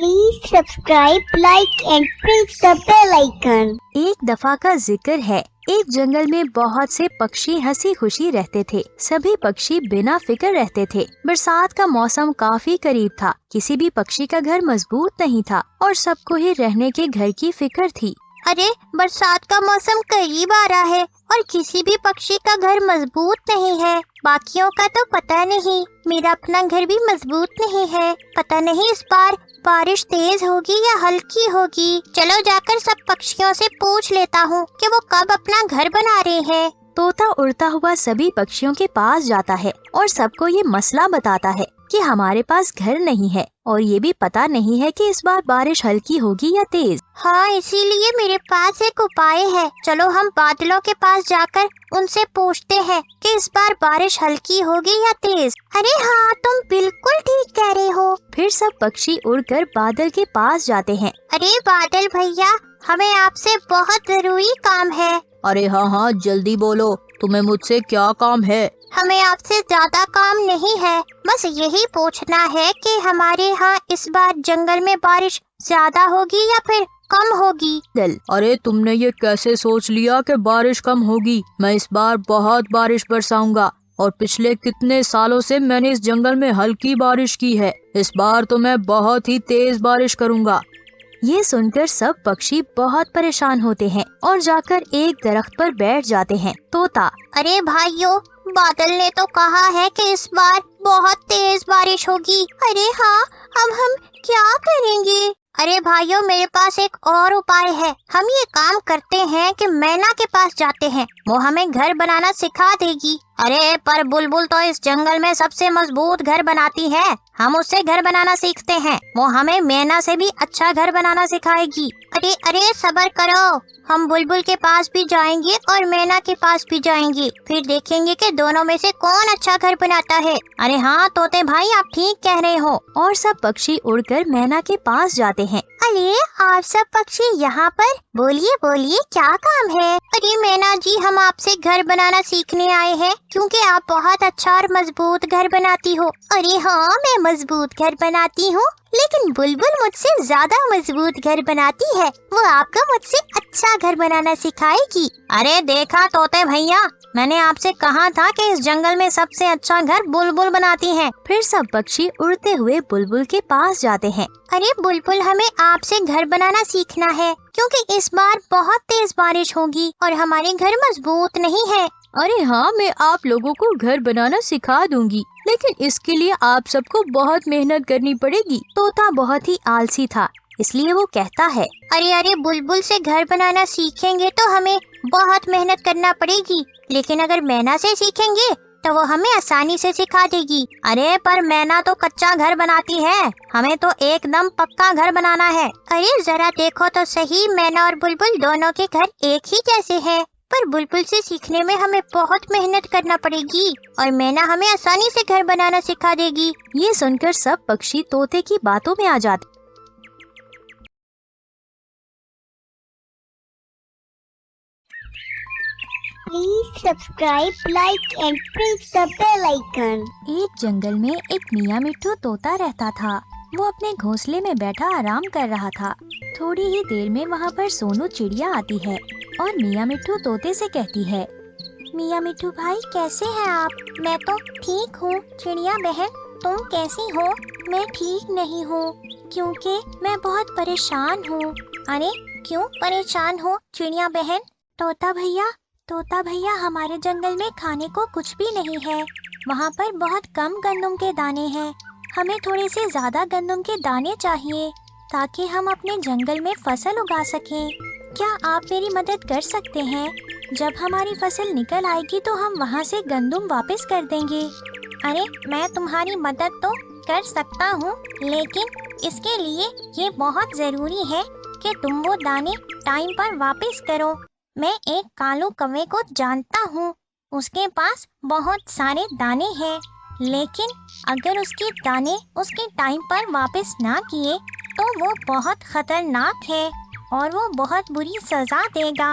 Please subscribe, like and press the bell icon. एक दफा का जिक्र है। एक जंगल में बहुत से पक्षी हंसी खुशी रहते थे। सभी पक्षी बिना फिक्र रहते थे। बरसात का मौसम काफी करीब था। किसी भी पक्षी का घर मजबूत नहीं था और सबको ही रहने के घर की फिक्र थी। अरे बरसात का मौसम करीब आ रहा है और किसी भी पक्षी का घर मजबूत नहीं है। बाकियों का तो पता नहीं, मेरा अपना घर भी मजबूत नहीं है। पता नहीं इस बार बारिश तेज होगी या हल्की होगी। चलो जाकर सब पक्षियों से पूछ लेता हूँ कि वो कब अपना घर बना रहे हैं। तोता उड़ता हुआ सभी पक्षियों के पास जाता है और सबको ये मसला बताता है कि हमारे पास घर नहीं है और ये भी पता नहीं है कि इस बार बारिश हल्की होगी या तेज। हाँ, इसीलिए मेरे पास एक उपाय है। चलो हम बादलों के पास जाकर उनसे पूछते हैं कि इस बार बारिश हल्की होगी या तेज। अरे हाँ, तुम बिल्कुल ठीक कह रहे हो। फिर सब पक्षी उड़कर बादल के पास जाते हैं। अरे बादल भैया, हमें आपसे बहुत जरूरी काम है। अरे हाँ, जल्दी बोलो, तुम्हें मुझसे क्या काम है? हमें आपसे ज्यादा काम नहीं है, बस यही पूछना है कि हमारे यहाँ इस बार जंगल में बारिश ज्यादा होगी या फिर कम होगी। अरे तुमने ये कैसे सोच लिया कि बारिश कम होगी? मैं इस बार बहुत बारिश बरसाऊंगा और पिछले कितने सालों से मैंने इस जंगल में हल्की बारिश की है। इस बार तो मैं बहुत ही तेज बारिश करूंगा। ये सुनकर सब पक्षी बहुत परेशान होते हैं और जाकर एक दरख्त पर बैठ जाते हैं। तोता, अरे भाइयों, बादल ने तो कहा है कि इस बार बहुत तेज बारिश होगी। अरे हाँ, अब हम क्या करेंगे? अरे भाइयों, मेरे पास एक और उपाय है। हम ये काम करते हैं कि मैना के पास जाते हैं, वो हमें घर बनाना सिखा देगी। अरे पर बुलबुल तो इस जंगल में सबसे मजबूत घर बनाती है, हम उससे घर बनाना सीखते हैं। वो हमें मैना से भी अच्छा घर बनाना सिखाएगी। अरे अरे सब्र करो, हम बुलबुल के पास भी जाएंगे और मैना के पास भी जाएंगे, फिर देखेंगे कि दोनों में से कौन अच्छा घर बनाता है। अरे हाँ तोते भाई, आप ठीक कह रहे हो। और सब पक्षी उड़कर मैना के पास जाते हैं। अरे आप सब पक्षी यहाँ पर, बोलिए बोलिए क्या काम है? अरे मैना जी, हम आपसे घर बनाना सीखने आए हैं क्योंकि आप बहुत अच्छा और मजबूत घर बनाती हो। अरे हाँ, मैं मजबूत घर बनाती हूँ, लेकिन बुलबुल मुझसे ज्यादा मजबूत घर बनाती है। वो आपको मुझसे अच्छा घर बनाना सिखाएगी। अरे देखा तोते भैया, मैंने आपसे कहा था कि इस जंगल में सबसे अच्छा घर बुलबुल बनाती है। फिर सब पक्षी उड़ते हुए बुलबुल के पास जाते हैं। अरे बुलबुल, हमें आपसे घर बनाना सीखना है क्योंकि इस बार बहुत तेज बारिश होगी और हमारे घर मजबूत नहीं है। अरे हाँ, मैं आप लोगों को घर बनाना सिखा दूंगी, लेकिन इसके लिए आप सबको बहुत मेहनत करनी पड़ेगी। तोता बहुत ही आलसी था, इसलिए वो कहता है, अरे अरे बुलबुल से घर बनाना सीखेंगे तो हमें बहुत मेहनत करना पड़ेगी, लेकिन अगर मैना से सीखेंगे तो वो हमें आसानी से सिखा देगी। अरे पर मैना तो कच्चा घर बनाती है, हमें तो एकदम पक्का घर बनाना है। अरे जरा देखो तो सही, मैना और बुलबुल दोनों के घर एक ही जैसे हैं, पर बुलबुल से सीखने में हमें बहुत मेहनत करना पड़ेगी और मैना हमें आसानी से घर बनाना सिखा देगी। ये सुनकर सब पक्षी तोते की बातों में आ जाते। Please subscribe, like and press the bell icon. एक जंगल में एक मियाँ मिट्ठू तोता रहता था। वो अपने घोंसले में बैठा आराम कर रहा था। थोड़ी ही देर में वहाँ पर सोनू चिड़िया आती है और मियाँ मिट्ठू तोते से कहती है, मियाँ मिट्ठू भाई कैसे हैं आप? मैं तो ठीक हूँ। चिड़िया बहन, तुम कैसी हो? मैं ठीक नहीं हूँ क्योंकि मैं बहुत परेशान हूँ। अरे क्यों परेशान हो चिड़िया बहन? तोता भैया, हमारे जंगल में खाने को कुछ भी नहीं है। वहाँ पर बहुत कम गंदम के दाने हैं। हमें थोड़े से ज्यादा गंदम के दाने चाहिए ताकि हम अपने जंगल में फसल उगा सकें। क्या आप मेरी मदद कर सकते हैं? जब हमारी फसल निकल आएगी तो हम वहाँ से गंदम वापस कर देंगे। अरे मैं तुम्हारी मदद तो कर सकता हूँ, लेकिन इसके लिए ये बहुत जरूरी है कि तुम वो दाने टाइम पर वापस करो। मैं एक कालू कौवे को जानता हूँ, उसके पास बहुत सारे दाने हैं, लेकिन अगर उसके दाने उसके टाइम पर वापस ना किए तो वो बहुत खतरनाक है और वो बहुत बुरी सजा देगा।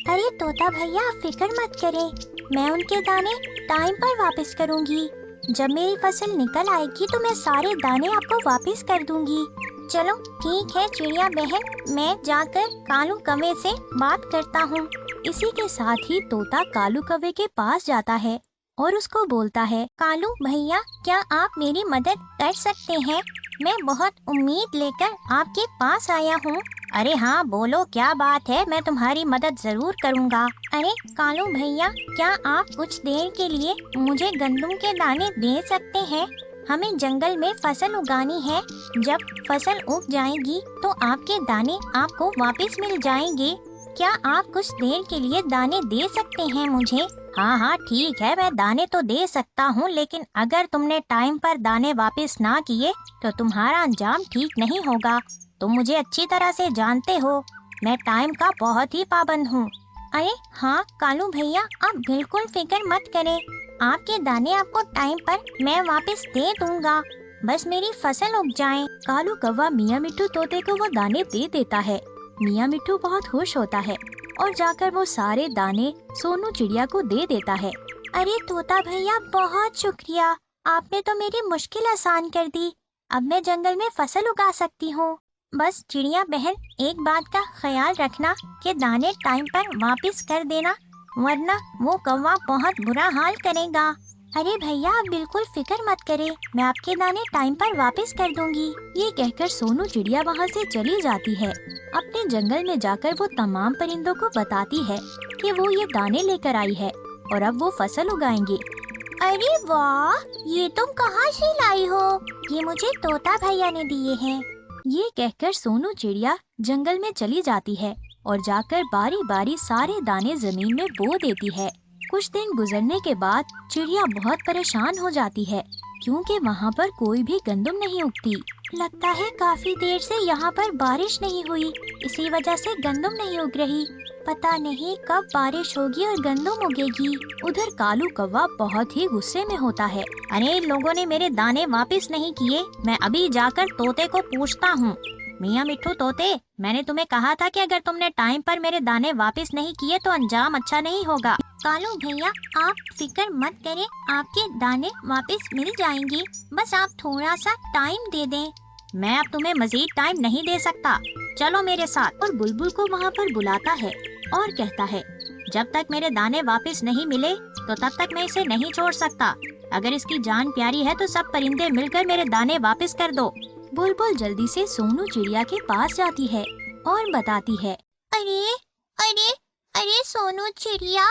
अरे तोता भैया, फिक्र मत करें, मैं उनके दाने टाइम पर वापस करूँगी। जब मेरी फसल निकल आएगी तो मैं सारे दाने आपको वापस कर दूंगी। चलो ठीक है चिड़िया बहन, मैं जाकर कालू कौवे से बात करता हूँ। इसी के साथ ही तोता कालू कौवे के पास जाता है और उसको बोलता है, कालू भैया, क्या आप मेरी मदद कर सकते हैं? मैं बहुत उम्मीद लेकर आपके पास आया हूँ। अरे हाँ, बोलो क्या बात है, मैं तुम्हारी मदद जरूर करूँगा। अरे कालू भैया, क्या आप कुछ देर के लिए मुझे गंदम के दाने दे सकते हैं? हमें जंगल में फसल उगानी है। जब फसल उग जाएगी तो आपके दाने आपको वापस मिल जाएंगे। क्या आप कुछ देर के लिए दाने दे सकते हैं मुझे? हाँ हाँ ठीक है, मैं दाने तो दे सकता हूँ, लेकिन अगर तुमने टाइम पर दाने वापस ना किए तो तुम्हारा अंजाम ठीक नहीं होगा। तुम मुझे अच्छी तरह से जानते हो, मैं टाइम का बहुत ही पाबंद हूँ। अरे हाँ कालू भैया, आप बिल्कुल फिक्र मत करें, आपके दाने आपको टाइम पर मैं वापस दे दूंगा, बस मेरी फसल उग जाए। कालू कौवा मियाँ मिट्ठू तोते को वो दाने दे देता है। मियाँ मिट्ठू बहुत खुश होता है और जाकर वो सारे दाने सोनू चिड़िया को दे देता है। अरे तोता भैया, बहुत शुक्रिया, आपने तो मेरी मुश्किल आसान कर दी। अब मैं जंगल में फसल उगा सकती हूँ। बस चिड़िया बहन, एक बात का ख्याल रखना कि दाने टाइम पर वापस कर देना, वरना वो कौवा बहुत बुरा हाल करेगा। अरे भैया, आप बिल्कुल फिक्र मत करें, मैं आपके दाने टाइम पर वापस कर दूंगी। ये कहकर सोनू चिड़िया वहाँ से चली जाती है। अपने जंगल में जाकर वो तमाम परिंदों को बताती है कि वो ये दाने लेकर आई है और अब वो फसल उगाएंगे। अरे वाह, ये तुम कहाँ से लाई हो? ये मुझे तोता भैया ने दिए हैं। ये कहकर सोनू चिड़िया जंगल में चली जाती है और जाकर बारी बारी सारे दाने जमीन में बो देती है। कुछ दिन गुजरने के बाद चिड़िया बहुत परेशान हो जाती है क्योंकि वहाँ पर कोई भी गंदम नहीं उगती। लगता है काफी देर से यहाँ पर बारिश नहीं हुई, इसी वजह से गंदम नहीं उग रही। पता नहीं कब बारिश होगी और गंदम उगेगी। उधर कालू कौवा बहुत ही गुस्से में होता है। अरे लोगों ने मेरे दाने वापस नहीं किए, मैं अभी जाकर तोते को पूछता हूँ। मियाँ मिट्ठू तोते, मैंने तुम्हें कहा था कि अगर तुमने टाइम पर मेरे दाने वापस नहीं किए तो अंजाम अच्छा नहीं होगा। कालू भैया, आप फिक्र मत करें, आपके दाने वापस मिल जाएंगे, बस आप थोड़ा सा टाइम दे दें। मैं अब तुम्हें मजीद टाइम नहीं दे सकता, चलो मेरे साथ। और बुलबुल को वहाँ पर बुलाता है और कहता है, जब तक मेरे दाने वापस नहीं मिले तो तब तक मैं इसे नहीं छोड़ सकता। अगर इसकी जान प्यारी है तो सब परिंदे मिलकर मेरे दाने वापस कर दो। बुलबुल जल्दी से सोनू चिड़िया के पास जाती है और बताती है, अरे अरे अरे सोनू चिड़िया,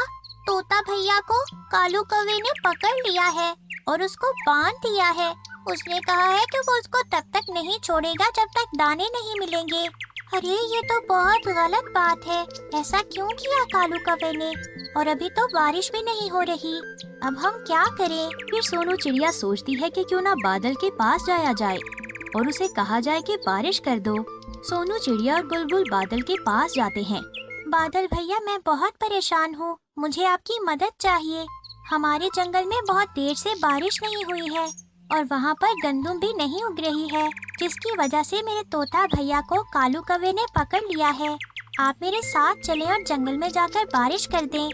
तोता भैया को कालू कौवे ने पकड़ लिया है और उसको बांध दिया है। उसने कहा है कि वो उसको तब तक नहीं छोड़ेगा जब तक दाने नहीं मिलेंगे। अरे ये तो बहुत गलत बात है, ऐसा क्यों किया कालू कौवे ने? और अभी तो बारिश भी नहीं हो रही, अब हम क्या करें? फिर सोनू चिड़िया सोचती है कि क्यों ना बादल के पास जाया जाए और उसे कहा जाए कि बारिश कर दो। सोनू चिड़िया और बुलबुल बादल के पास जाते हैं। बादल भैया, मैं बहुत परेशान हूँ, मुझे आपकी मदद चाहिए। हमारे जंगल में बहुत देर से बारिश नहीं हुई है और वहाँ पर गंदम भी नहीं उग रही है, जिसकी वजह से मेरे तोता भैया को कालू कौवे ने पकड़ लिया है। आप मेरे साथ चलें और जंगल में जाकर बारिश कर दें।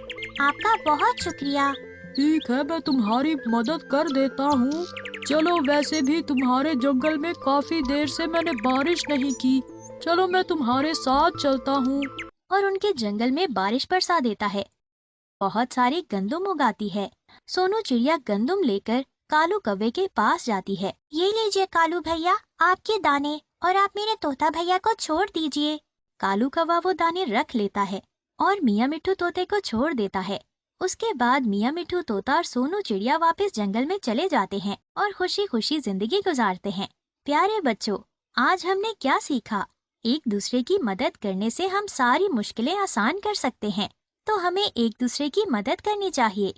आपका बहुत शुक्रिया। ठीक है, मैं तुम्हारी मदद कर देता हूँ। चलो, वैसे भी तुम्हारे जंगल में काफी देर से मैंने बारिश नहीं की, चलो मैं तुम्हारे साथ चलता हूँ। और उनके जंगल में बारिश बरसा देता है। बहुत सारी गंदम उगाती है। सोनू चिड़िया गंदम लेकर कालू कौवे के पास जाती है। ये लीजिए कालू भैया, आपके दाने, और आप मेरे तोता भैया को छोड़ दीजिए। कालू कौवा वो दाने रख लेता है और मियाँ मिट्ठू तोते को छोड़ देता है। उसके बाद मियाँ मिट्ठू तोता और सोनू चिड़िया वापस जंगल में चले जाते हैं और खुशी खुशी जिंदगी गुजारते हैं। प्यारे बच्चों, आज हमने क्या सीखा? एक दूसरे की मदद करने से हम सारी मुश्किलें आसान कर सकते हैं, तो हमें एक दूसरे की मदद करनी चाहिए।